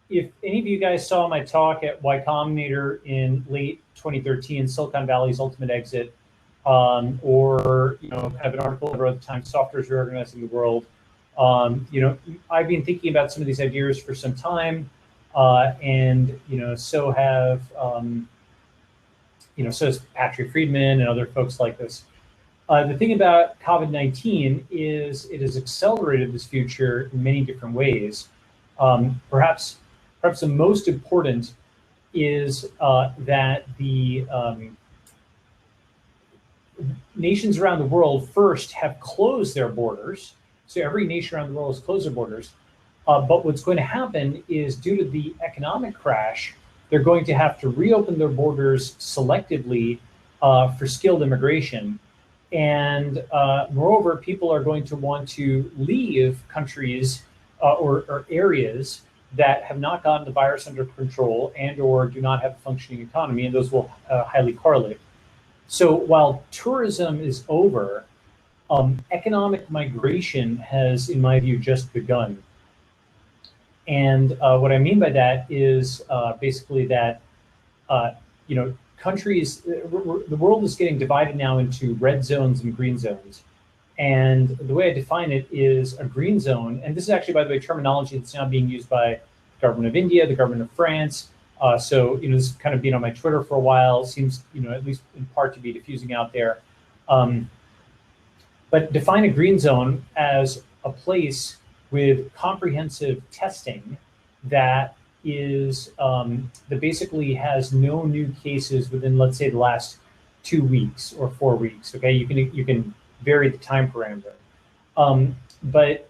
if any of you guys saw my talk at Y Combinator in late 2013, Silicon Valley's ultimate exit, or kind of an article I wrote at the time, Software is Reorganizing the World. I've been thinking about some of these ideas for some time, and so have so has Patrick Friedman and other folks like this. The thing about COVID-19 is it has accelerated this future in many different ways. Perhaps the most important is that the nations around the world first have closed their borders. So every nation around the world has closed their borders. But what's going to happen is, due to the economic crash, they're going to have to reopen their borders selectively for skilled immigration. And moreover, people are going to want to leave countries or areas that have not gotten the virus under control and or do not have a functioning economy, and those will highly correlate. So while tourism is over, economic migration has, in my view, just begun. And what I mean by that is basically that, countries, the world is getting divided now into red zones and green zones. And the way I define it is a green zone, and this is actually, by the way, terminology that's now being used by the government of India, the government of France. So, this has kind of been on my Twitter for a while, seems, at least in part to be diffusing out there. But define a green zone as a place with comprehensive testing that is, that basically has no new cases within, let's say, the last 2 weeks or 4 weeks, okay? You can vary the time parameter. But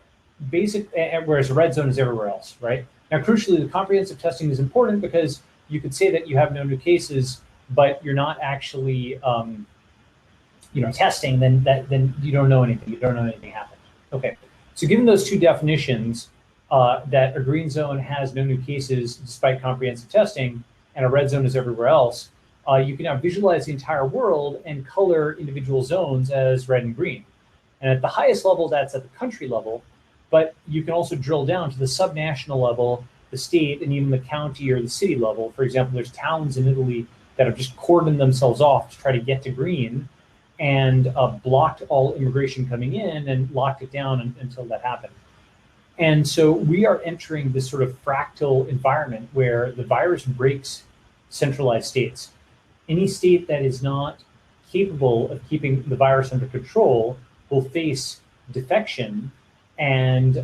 whereas a red zone is everywhere else, right? Now, crucially, the comprehensive testing is important because you could say that you have no new cases, but you're not actually, testing. Then you don't know anything. You don't know anything happened. Okay. So, given those two definitions, that a green zone has no new cases despite comprehensive testing, and a red zone is everywhere else, you can now visualize the entire world and color individual zones as red and green. And at the highest level, that's at the country level, but you can also drill down to the subnational level, the state, and even the county or the city level. For example, there's towns in Italy that have just cordoned themselves off to try to get to green and blocked all immigration coming in and locked it down until that happened. And so we are entering this sort of fractal environment where the virus breaks centralized states. Any state that is not capable of keeping the virus under control will face defection and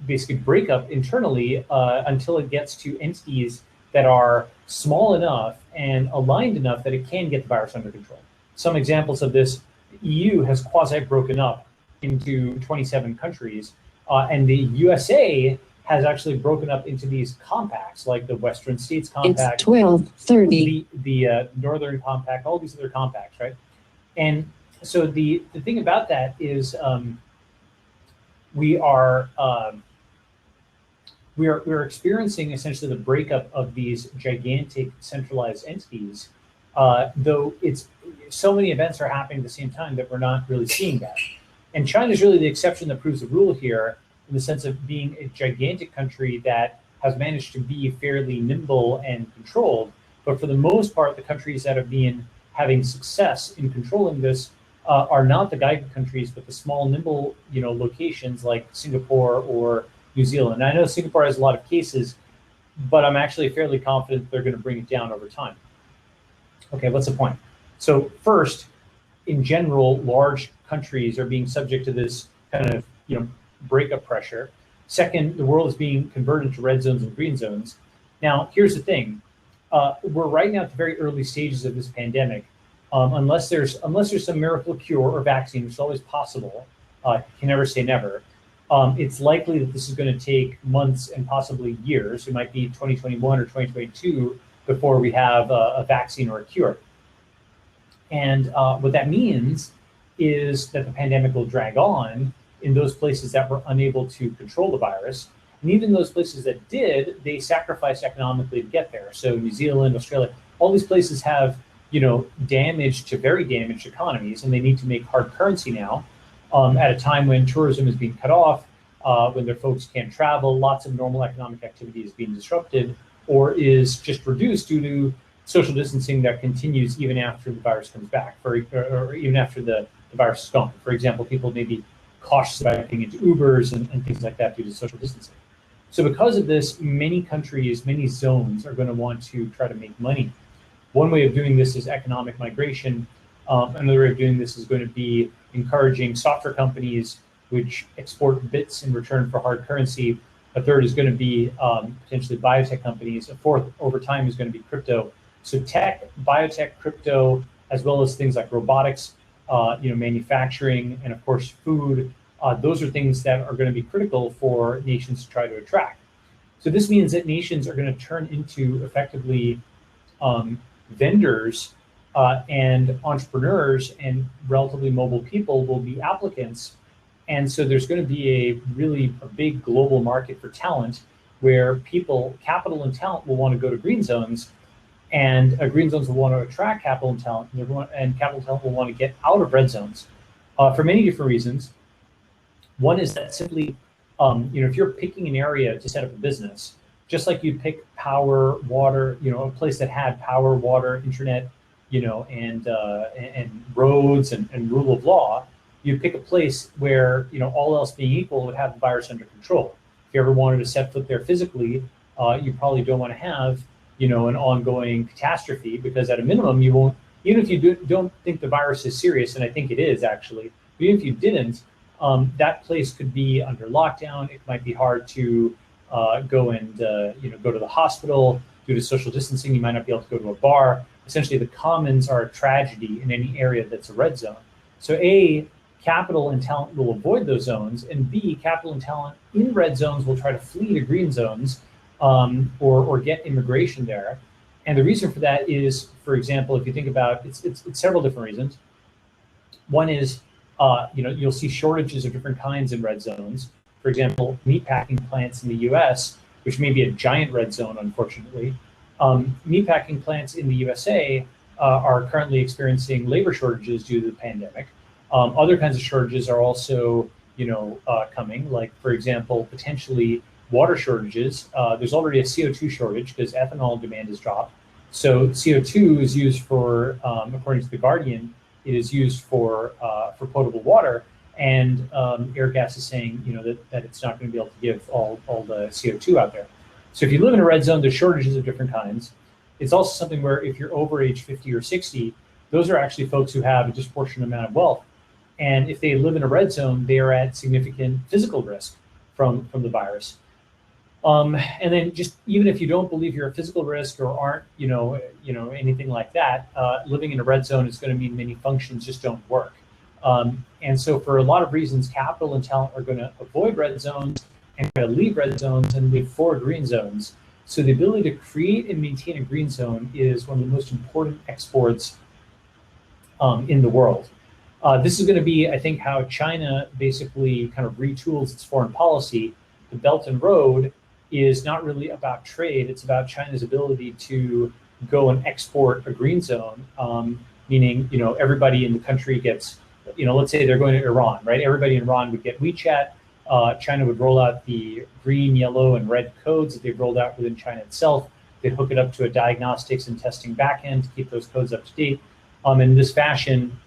basically breakup internally until it gets to entities that are small enough and aligned enough that it can get the virus under control. Some examples of this: the EU has quasi-broken up into 27 countries, and the USA has actually broken up into these compacts, like the Western States Compact, it's 12:30, the Northern Compact, all these other compacts, right? And so the thing about that is we're experiencing essentially the breakup of these gigantic centralized entities, though so many events are happening at the same time that we're not really seeing that. And China is really the exception that proves the rule here, in the sense of being a gigantic country that has managed to be fairly nimble and controlled. But for the most part, the countries that have been having success in controlling this are not the guided countries, but the small, nimble, locations like Singapore or New Zealand. And I know Singapore has a lot of cases, but I'm actually fairly confident they're going to bring it down over time. Okay, what's the point? So first, in general, large countries are being subject to this kind of, breakup pressure. Second, the world is being converted to red zones and green zones. Now, here's the thing. We're right now at the very early stages of this pandemic. Unless there's some miracle cure or vaccine, which is always possible, you can never say never, it's likely that this is going to take months and possibly years. It might be 2021 or 2022 before we have a vaccine or a cure. And what that means is that the pandemic will drag on in those places that were unable to control the virus. And even those places that did, they sacrificed economically to get there. So New Zealand, Australia, all these places have, very damaged economies, and they need to make hard currency now at a time when tourism is being cut off, when their folks can't travel, lots of normal economic activity is being disrupted or is just reduced due to social distancing that continues even after the virus comes back, or even after the virus is gone. For example, people may be cautious about getting into Ubers and things like that due to social distancing. So because of this, many countries, many zones are going to want to try to make money. One way of doing this is economic migration. Another way of doing this is going to be encouraging software companies which export bits in return for hard currency. A third is going to be potentially biotech companies. A fourth over time is going to be crypto. So tech, biotech, crypto, as well as things like robotics, manufacturing, and of course food. Those are things that are going to be critical for nations to try to attract. So this means that nations are going to turn into effectively vendors and entrepreneurs, and relatively mobile people will be applicants. And so there's going to be a big global market for talent where people, capital and talent will want to go to green zones, and green zones will want to attract capital and talent, and capital and talent will want to get out of red zones for many different reasons. One is that simply, if you're picking an area to set up a business, just like you pick power, water, a place that had power, water, internet, and roads and rule of law, you pick a place where, all else being equal, would have the virus under control. If you ever wanted to set foot there physically, you probably don't want to have, an ongoing catastrophe, because at a minimum, you won't, even if you don't think the virus is serious, and I think it is actually, but even if you didn't, that place could be under lockdown. It might be hard to go to the hospital due to social distancing. You might not be able to go to a bar. Essentially, the commons are a tragedy in any area that's a red zone. So A, capital and talent will avoid those zones, and B, capital and talent in red zones will try to flee to green zones or get immigration there. And the reason for that is, for example, if you think about it's several different reasons. One is, you'll see shortages of different kinds in red zones. For example, meatpacking plants in the US, which may be a giant red zone, unfortunately. Meatpacking plants in the USA are currently experiencing labor shortages due to the pandemic. Other kinds of shortages are also, coming, like, for example, potentially water shortages. There's already a CO2 shortage because ethanol demand has dropped. So CO2 is used for, according to The Guardian, it is used for potable water. And Airgas is saying, that it's not going to be able to give all the CO2 out there. So if you live in a red zone, there's shortages of different kinds. It's also something where if you're over age 50 or 60, those are actually folks who have a disproportionate amount of wealth. And if they live in a red zone, they are at significant physical risk from the virus. And then just even if you don't believe you're a physical risk or aren't, anything like that, living in a red zone is going to mean many functions just don't work. And so for a lot of reasons, capital and talent are going to avoid red zones and try to leave red zones and leave for green zones. So the ability to create and maintain a green zone is one of the most important exports in the world. This is going to be, I think, how China basically kind of retools its foreign policy. The Belt and Road is not really about trade. It's about China's ability to go and export a green zone, meaning, everybody in the country gets, let's say they're going to Iran, right? Everybody in Iran would get WeChat. China would roll out the green, yellow, and red codes that they've rolled out within China itself. They'd hook it up to a diagnostics and testing backend to keep those codes up to date. In this fashion,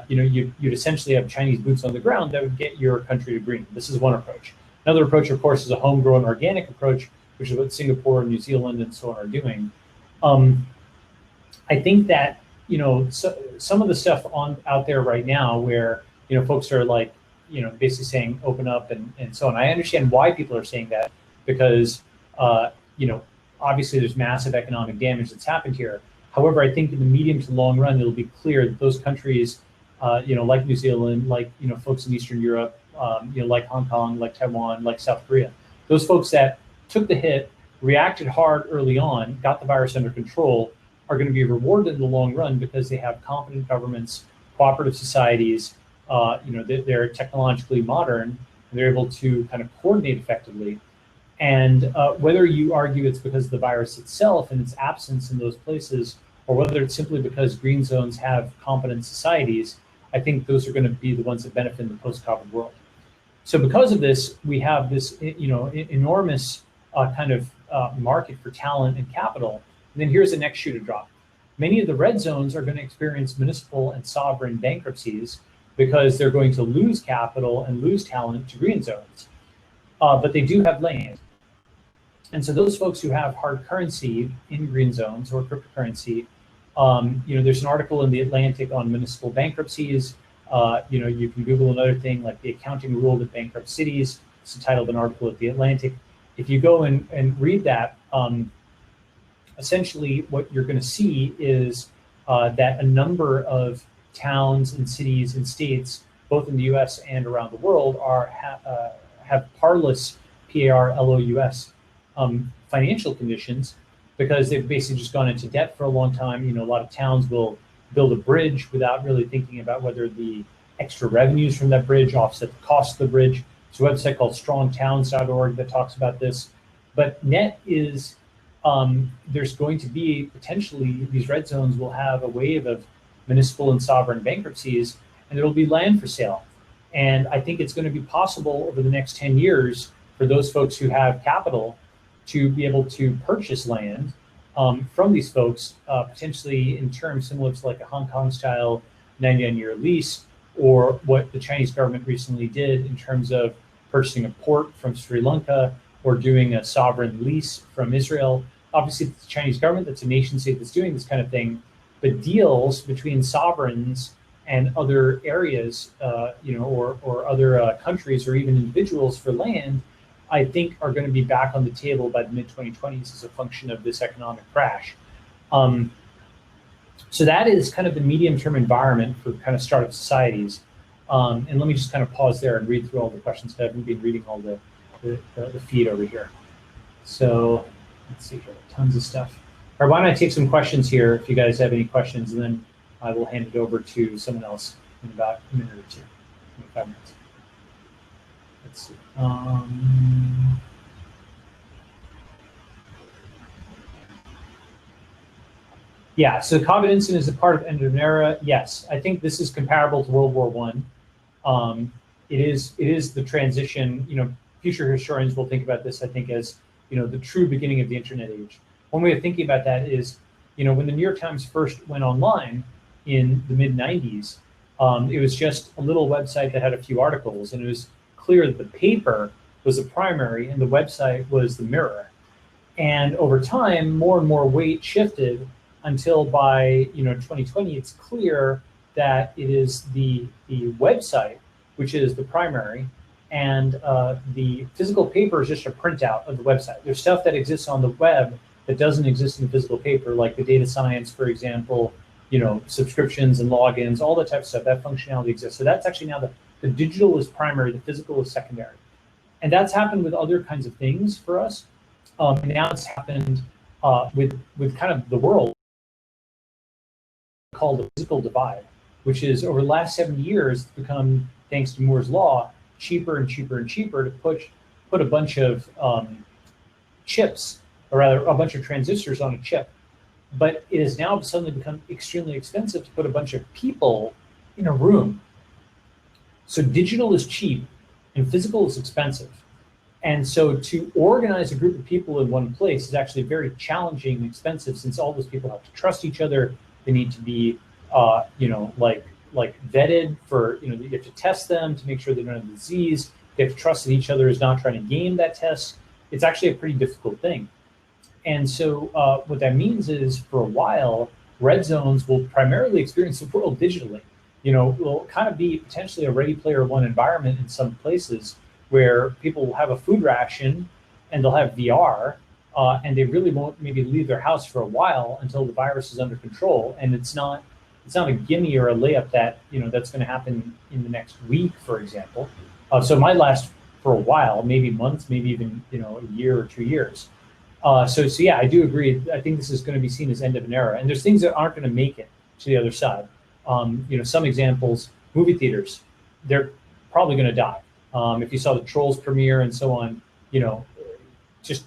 you'd essentially have Chinese boots on the ground that would get your country to green. This is one approach. Another approach, of course, is a homegrown organic approach, which is what Singapore, New Zealand, and so on are doing. I think that, some of the stuff out there right now where, folks are like, basically saying open up and so on. I understand why people are saying that because, obviously there's massive economic damage that's happened here. However, I think in the medium to long run, it'll be clear that those countries, like New Zealand, like, folks in Eastern Europe, like Hong Kong, like Taiwan, like South Korea, those folks that took the hit, reacted hard early on, got the virus under control, are going to be rewarded in the long run because they have competent governments, cooperative societies, they're technologically modern, and they're able to kind of coordinate effectively. And whether you argue it's because of the virus itself and its absence in those places, or whether it's simply because green zones have competent societies, I think those are going to be the ones that benefit in the post-COVID world. So because of this, we have this, enormous kind of market for talent and capital. And then here's the next shoe to drop. Many of the red zones are going to experience municipal and sovereign bankruptcies because they're going to lose capital and lose talent to green zones. But they do have land. And so those folks who have hard currency in green zones or cryptocurrency, there's an article in The Atlantic on municipal bankruptcies. You can Google another thing like the accounting rule that bankrupt cities. It's the title of an article at The Atlantic. If you go and read that, essentially what you're going to see is that a number of towns and cities and states, both in the US and around the world, have parlous, P-A-R-L-O-U-S, financial conditions because they've basically just gone into debt for a long time. A lot of towns will build a bridge without really thinking about whether the extra revenues from that bridge offset the cost of the bridge. There's a website called strongtowns.org that talks about this. But net is there's going to be potentially, these red zones will have a wave of municipal and sovereign bankruptcies, and there will be land for sale. And I think it's going to be possible over the next 10 years for those folks who have capital to be able to purchase land from these folks, potentially in terms similar to like a Hong Kong style 99-year lease, or what the Chinese government recently did in terms of purchasing a port from Sri Lanka or doing a sovereign lease from Israel. Obviously, it's the Chinese government, that's a nation state that's doing this kind of thing, but deals between sovereigns and other areas, or other countries or even individuals for land, I think are going to be back on the table by the mid-2020s as a function of this economic crash. So that is kind of the medium-term environment for kind of startup societies. And let me just kind of pause there and read through all the questions, because I haven't been reading all the feed over here. So let's see here, tons of stuff. All right, why don't I take some questions here if you guys have any questions, and then I will hand it over to someone else in about a minute or two, 25 minutes. Let's see. Yeah, so Cognizant is a part of end of an era. Yes, I think this is comparable to World War I. It is the transition. Future historians will think about this, I think, as the true beginning of the internet age. One way of thinking about that is, when the New York Times first went online in the mid-90s, it was just a little website that had a few articles, and it was clear that the paper was the primary and the website was the mirror. And over time, more and more weight shifted until by 2020, it's clear that it is the website which is the primary, and the physical paper is just a printout of the website. There's stuff that exists on the web that doesn't exist in the physical paper, like the data science, for example, subscriptions and logins, all that type of stuff. That functionality exists. So that's actually now the digital is primary, the physical is secondary. And that's happened with other kinds of things for us. Now it's happened with kind of the world called the physical divide, which is over the last 70 years become, thanks to Moore's law, cheaper and cheaper and cheaper to put a bunch of chips, or rather a bunch of transistors on a chip. But it has now suddenly become extremely expensive to put a bunch of people in a room. So digital is cheap and physical is expensive. And so to organize a group of people in one place is actually very challenging and expensive, since all those people have to trust each other. They need to be, like vetted for, you have to test them to make sure they don't have the disease. They have to trust that each other is not trying to game that test. It's actually a pretty difficult thing. And so what that means is, for a while, red zones will primarily experience the world digitally. Will kind of be potentially a Ready Player One environment in some places, where people will have a food ration and they'll have VR, and they really won't maybe leave their house for a while until the virus is under control. And it's not a gimme or a layup that that's going to happen in the next week, for example. So it might last for a while, maybe months, maybe even a year or 2 years. So yeah, I do agree. I think this is going to be seen as end of an era, and there's things that aren't going to make it to the other side. Some examples: movie theaters, they're probably going to die. If you saw the Trolls premiere and so on, just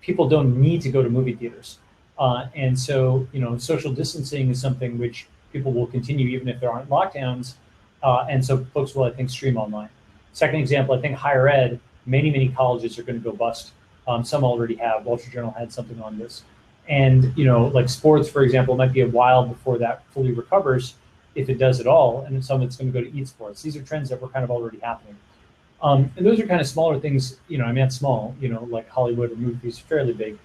people don't need to go to movie theaters. And so, social distancing is something which people will continue even if there aren't lockdowns. And so folks will, I think, stream online. Second example, I think higher ed, many colleges are going to go bust. Some already have. Wall Street Journal had something on this. And, like sports, for example, might be a while before that fully recovers, if it does at all, and some of it's going to go to esports. These are trends that were kind of already happening. And those are kind of smaller things, I mean, that's small, like Hollywood or movies, fairly big.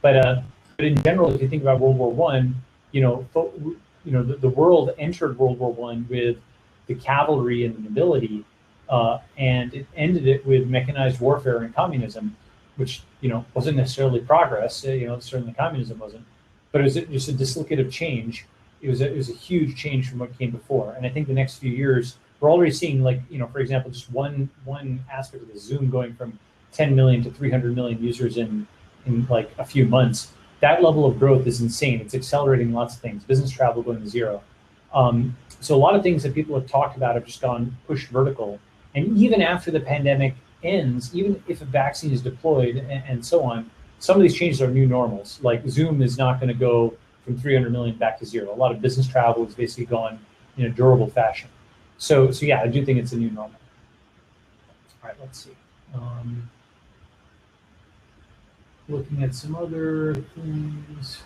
But in general, if you think about World War I, the world entered World War I with the cavalry and the nobility, and it ended it with mechanized warfare and communism, which wasn't necessarily progress. Certainly communism wasn't, but it was just a dislocative change. It was a huge change from what came before. And I think the next few years, we're already seeing, for example, just one aspect of the Zoom going from 10 million to 300 million users in like a few months. That level of growth is insane. It's accelerating lots of things. Business travel going to zero. So a lot of things that people have talked about have just gone pushed vertical. And even after the pandemic ends, even if a vaccine is deployed and so on, some of these changes are new normals. Like Zoom is not going to go from 300 million back to zero. A lot of business travel is basically gone in a durable fashion. So yeah, I do think it's a new normal. All right, let's see. Looking at some other things.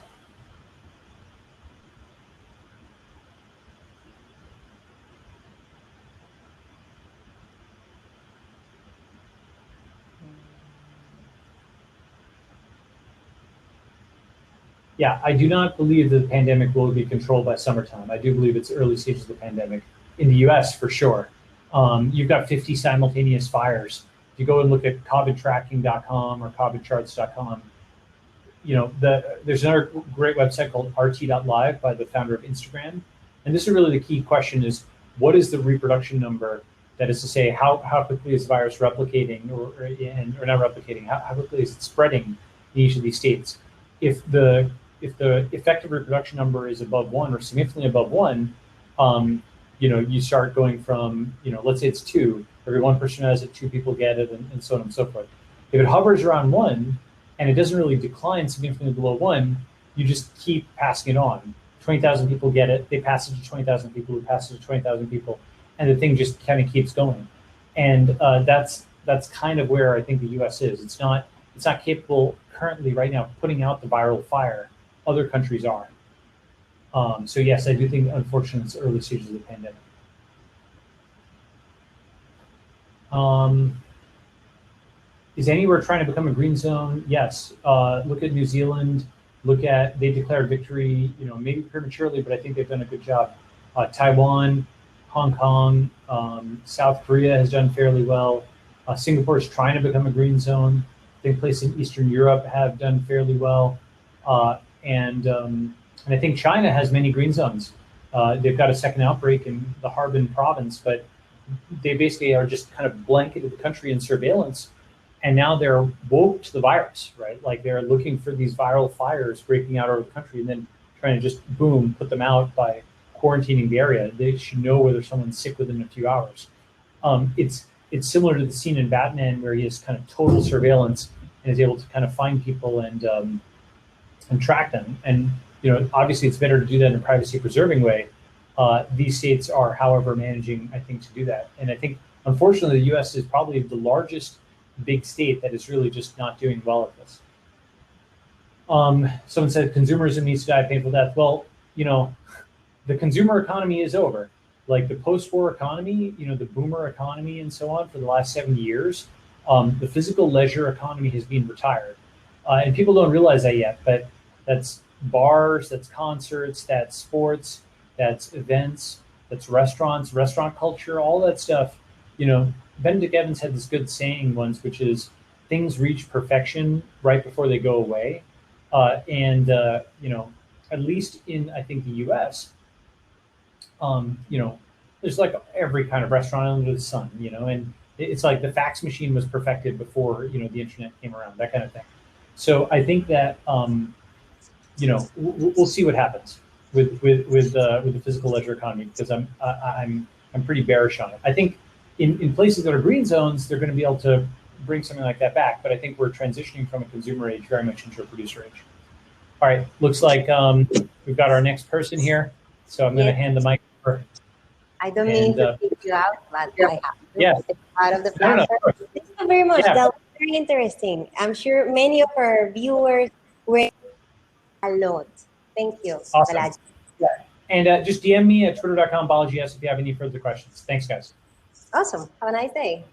Yeah, I do not believe that the pandemic will be controlled by summertime. I do believe it's early stages of the pandemic. In the US, for sure. You've got 50 simultaneous fires. If you go and look at covidtracking.com or covidcharts.com, there's another great website called rt.live by the founder of Instagram. And this is really the key question is, what is the reproduction number? That is to say, how quickly is the virus replicating or not replicating? How quickly is it spreading in each of these states? If the effective reproduction number is above 1 or significantly above 1, you start going from, let's say it's 2, every one person has it, 2 people get it, and so on and so forth. If it hovers around 1 and it doesn't really decline significantly below 1, you just keep passing it on. 20,000 people get it, they pass it to 20,000 people, who pass it to 20,000 people, and the thing just kind of keeps going. And that's kind of where I think the US is. It's not capable currently right now of putting out the viral fire. Other countries are. So yes, I do think, unfortunately, it's early stages of the pandemic. Is anywhere trying to become a green zone? Yes. Look at New Zealand. They declared victory, maybe prematurely, but I think they've done a good job. Taiwan, Hong Kong, South Korea has done fairly well. Singapore is trying to become a green zone. I think places in Eastern Europe have done fairly well. And I think China has many green zones. They've got a second outbreak in the Harbin province, but they basically are just kind of blanketed the country in surveillance. And now they're woke to the virus, right? Like they're looking for these viral fires breaking out over the country and then trying to just, boom, put them out by quarantining the area. They should know whether someone's sick within a few hours. It's similar to the scene in Batman where he has kind of total surveillance and is able to kind of find people and track them. And obviously it's better to do that in a privacy preserving way. These states are, however, managing, I think, to do that. And I think, unfortunately, the US is probably the largest big state that is really just not doing well at this. Someone said consumerism needs to die a painful death. Well, the consumer economy is over. Like the post-war economy, the boomer economy and so on for the last 70 years, the physical leisure economy has been retired. And people don't realize that yet, but that's bars, that's concerts, that's sports, that's events, that's restaurants, restaurant culture, all that stuff. Benedict Evans had this good saying once, which is things reach perfection right before they go away. At least in, I think, the US, there's like every kind of restaurant under the sun, and it's like the fax machine was perfected before, the internet came around, that kind of thing. So I think that, we'll see what happens with the physical leisure economy, because I'm pretty bearish on it. I think in places that are green zones, they're going to be able to bring something like that back. But I think we're transitioning from a consumer age very much into a producer age. All right, looks like we've got our next person here. So I'm going to hand the mic over. I don't mean to kick you out, but I have to. Yeah. It's part of the No, no, platform. of course. Thank you very much. Yeah. That was very interesting. I'm sure many of our viewers were a lot. Thank you, Awesome. Balaji. Yeah. And just DM me at twitter.com, Balaji S, if you have any further questions. Thanks, guys. Awesome. Have a nice day.